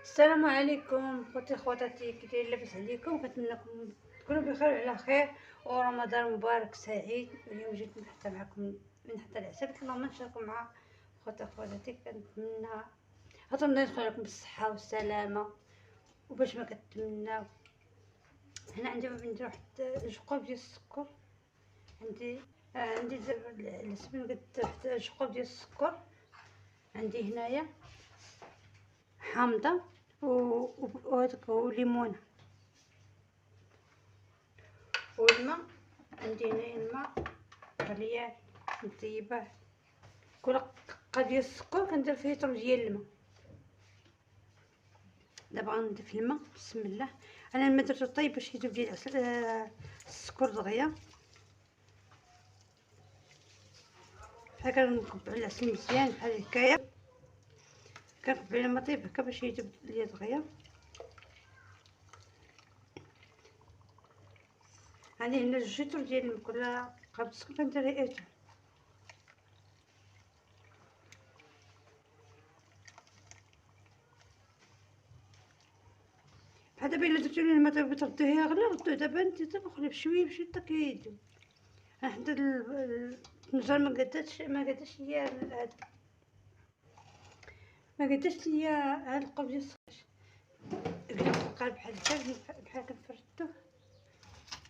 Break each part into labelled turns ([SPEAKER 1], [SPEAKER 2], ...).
[SPEAKER 1] السلام عليكم خواتاتي، كي دايرين؟ لاباس عليكم؟ كنتمنىكم تكونوا بخير وعلى خير، ورمضان مبارك سعيد. اليوم جيت حتى معكم من حتى العشاء، اللهم نشاركوا مع خواتاتي. كنتمنى هاد رمضان يدخل عليكم بالصحه والسلامه، وباش ما كتمناو. هنا عندي واحد جوقوب ديال السكر. عندي السبن قد واحد جوقوب ديال السكر. عندي هنايا حامضه وهذاك وليمونه والماء. عندي هنايا الماء غليان نطيبه. كل قطعه ديال السكر كندير فيه لتر ديال الماء. دابا غنضيف الماء، بسم الله. انا الماء درتو طيب باش يذوب لي السكر دغيا. بحال كنقبعو العسل مزيان بحال هكايا، كنقبعو الماء طيب هكا باش يذوب لي دغيا. عندي هنا 2 لتر ديال الماء، كل قرب السكر كندير لتر. بحال دابا الا درتو ليه الماء طيب تردوه يغلي، ردوه دابا انت تبخليه بشويه بشويه حتى كيذوب. حتى الطنجره ما قداتش ليا هاد هاد القوب ديال السكر. قلت في القلب بحال هكا، بحال كنفردو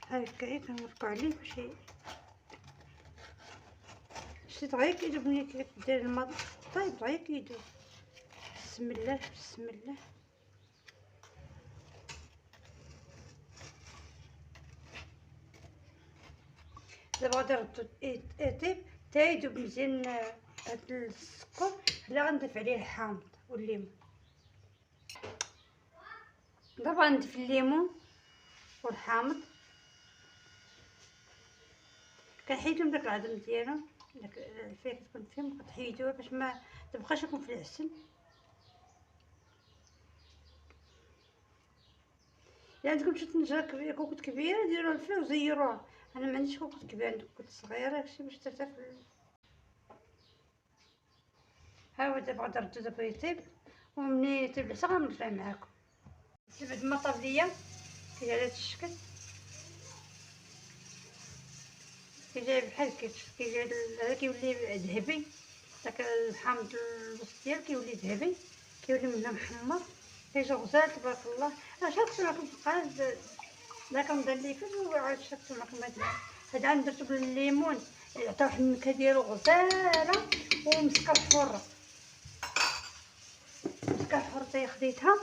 [SPEAKER 1] بحال هكايا، كنركو عليه باش شتي دغيا كيذوب. ملي كدير الماء طايب دغيا كيذوب. بسم الله بسم الله. دابا غادي نردو يطيب تا يذوب مزيان هاد السكر. لا غنضيف عليه الحامض والليمون. دابا غنضيف الليمون والحامض، كنحيدو من داك العظم ديالهم، داك الفيه كتكون فيهم كتحيدوها باش ما تبقاش يكون في العسل. الا عندكم شي طنجره كبيره، كوكوط كبيره، ديروها الفيه وزيروها. انا ما عنديش كوكوط كبير، عندي كوكوط صغيره هادشي باش درتها في. ها هو دابا غادي نردو دابا يطيب، ومني يطيب العسل غنرجع معاكم. بعد ما طاب ليا كيجي على هاد الشكل، كيجي بحال هكا، كيجي هذا كيولي ذهبي. داك الحامض الوسط ديالو كيولي ذهبي، كيولي منه محمر، كيجي غزال تبارك الله. انا شاركت معكم في القناه داك رمضان اللي فات، وعاد شاركت معكم هذا عاد درتو بالليمون، عطا واحد النكهه ديالو غزاله. ومسكه حره، مسكه حره خديتها،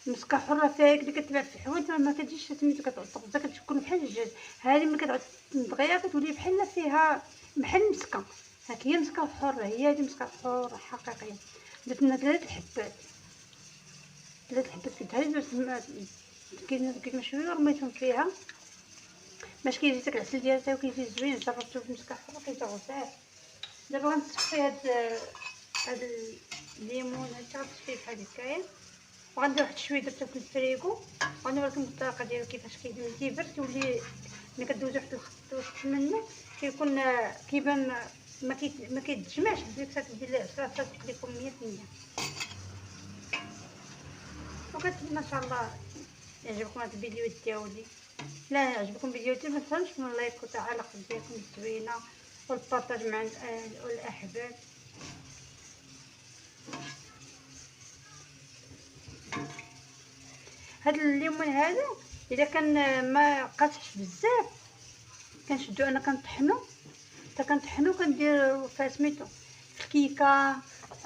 [SPEAKER 1] مسكه حره فيها اللي كتباع في الحوانت، ما كتجيش سميتو كتعطق بزاف، كتكون بحال الدجاج. هذه ملي كتعطق دغيا كتولي بحال فيها بحال مسكه. هاك هي مسكه حره، هي هذه مسكه حره حقيقيه. درت لنا 3 حبات، 3 حبات كدها باش كاين شويه ورميتهم فيها باش كيجي داك العسل ديالها وكيجي زوين. جربتو بمسكه حره كيجي غزال. دابا غنصفي هاد الليمون هكا، غنصفيه بحال هكايا، وغندير واحد شويه درتو في الفريغو. وغنوريكم الطريقه ديالو كيفاش كيبرد. كيولي ملي كدوزو واحد الخط منه كيكون كيبان ما كيتجمعش. بديك كتدير ليه عصير ليكم 100%. وكنتمنى ان شاء الله يعجبكم هذا الفيديو ديالي. لا عجبكم الفيديو ديالي ما تنساوش من اللايك وتعليق ديالكم الزوينه والبارطاج مع الاهل والاحباب. هاد الليمون هذا اذا كان ما قاطعش بزاف كنشدو، انا كنطحنو حتى كنطحنو، كندير فيها سميتو في الكيكه.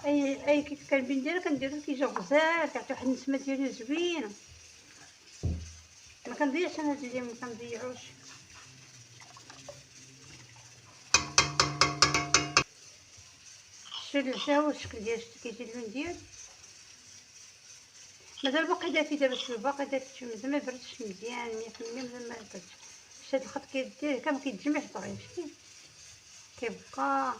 [SPEAKER 1] اي كيكه كنبي نديرها كنديرو كيجي غزال، كيعطي واحد النسمه ديالو زوينه. ما كنضيعش انا هاد الليمون، ما كنضيعوش. شتي هو الشكل ديال، شتي كيجي اللون ديالو. مازال باقي دافي دابا، شوف باقي دافي شويه، مازال ما بردش مزيان 100%، مازال ما بردش. شتي هاد الخط كيدير هكا ما كيتجمعش دغيا، شتي كيبقى